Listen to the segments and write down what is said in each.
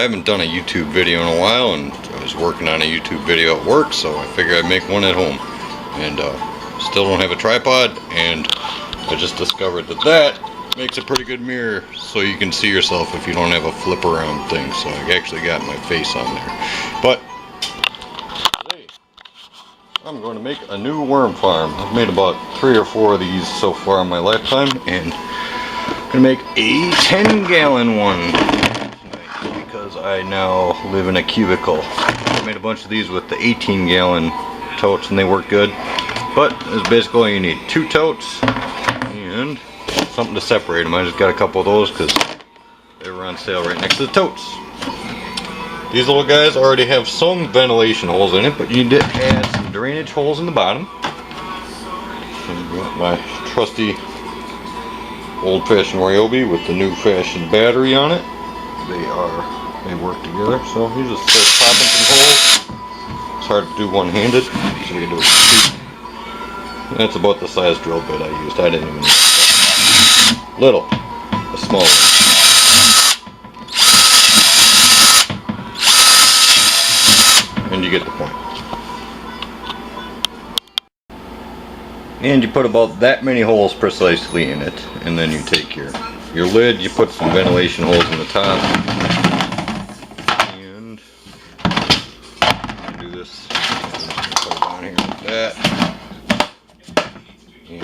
I haven't done a YouTube video in a while, and I was working on a YouTube video at work, so I figured I'd make one at home. And still don't have a tripod, and I just discovered that makes a pretty good mirror so you can see yourself if you don't have a flip around thing. So I actually got my face on there. But today I'm going to make a new worm farm. I've made about 3 or 4 of these so far in my lifetime, and I'm going to make a 10-gallon one tonight because I now live in a cubicle. I made a bunch of these with the 18-gallon totes and they work good. But it's basically all you need. 2 totes and something to separate them. I just got a couple of those because they were on sale right next to the totes. These little guys already have some ventilation holes in it, but you need to add some drainage holes in the bottom. I've got my trusty old-fashioned Ryobi with the new-fashioned battery on it. They work together, so you just start popping some holes. It's hard to do one-handed, so you can do it with 2. That's about the size drill bit I used. I didn't even use that. Little, a small one. And you get the point. And you put about that many holes precisely in it, and then you take your lid, you put some ventilation holes in the top, and you do this. Put it on here like that.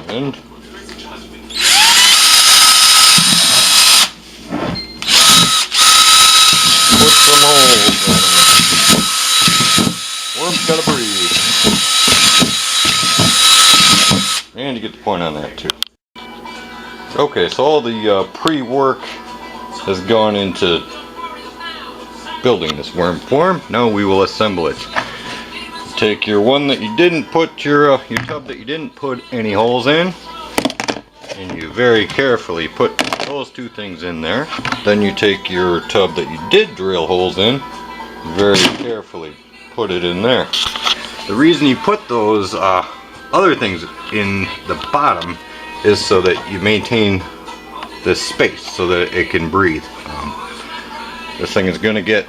And put some holes in it. Worm's gotta breathe. And you get the point on that too. Okay, so all the pre-work has gone into building this worm farm. Now we will assemble it. Take your one that you didn't put your tub that you didn't put any holes in, and you very carefully put those 2 things in there. Then you take your tub that you did drill holes in, very carefully put it in there. The reason you put those other things in the bottom is so that you maintain this space so that it can breathe. This thing is going to get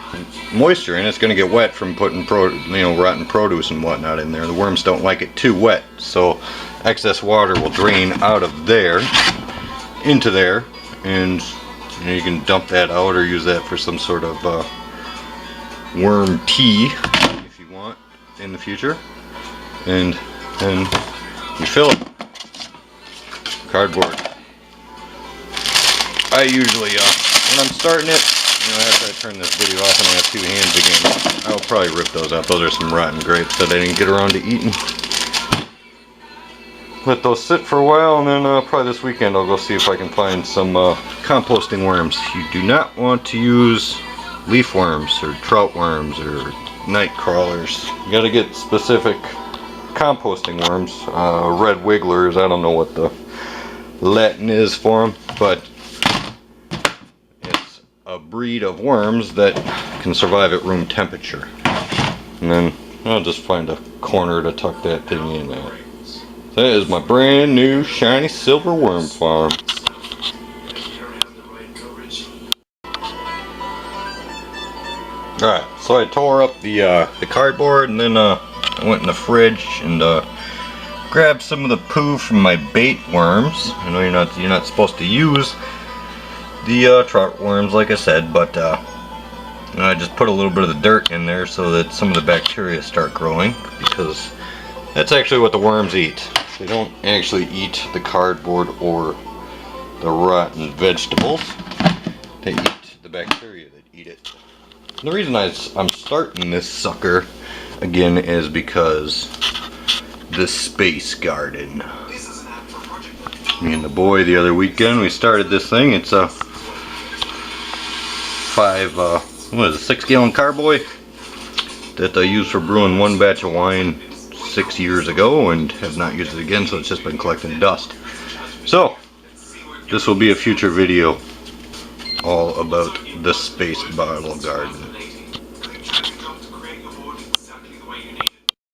moisture and it's going to get wet from putting rotten produce and whatnot in there. The worms don't like it too wet, so excess water will drain out of there into there, and you can dump that out or use that for some sort of worm tea if you want in the future. And then you fill it. Cardboard. I usually when I'm starting it, after I turn this video off and I have 2 hands again, I'll probably rip those out. Those are some rotten grapes that I didn't get around to eating. Let those sit for a while, and then probably this weekend I'll go see if I can find some composting worms. You do not want to use leaf worms or trout worms or night crawlers. You gotta get specific composting worms. Red wigglers, I don't know what the Latin is for them, but a breed of worms that can survive at room temperature. And then I'll just find a corner to tuck that thing in at. That is my brand new shiny silver worm farm. Alright, so I tore up the cardboard, and then I went in the fridge and grabbed some of the poo from my bait worms. I know you're not supposed to use the trout worms, like I said, but I just put a little bit of the dirt in there so that some of the bacteria start growing, because that's actually what the worms eat. They don't actually eat the cardboard or the rotten vegetables. They eat the bacteria that eat it. And the reason I'm starting this sucker again is because the space garden. Me and the boy the other weekend, we started this thing. It's a 6-gallon carboy that I used for brewing 1 batch of wine 6 years ago and have not used it again, so it's just been collecting dust. So this will be a future video all about the space bottle garden.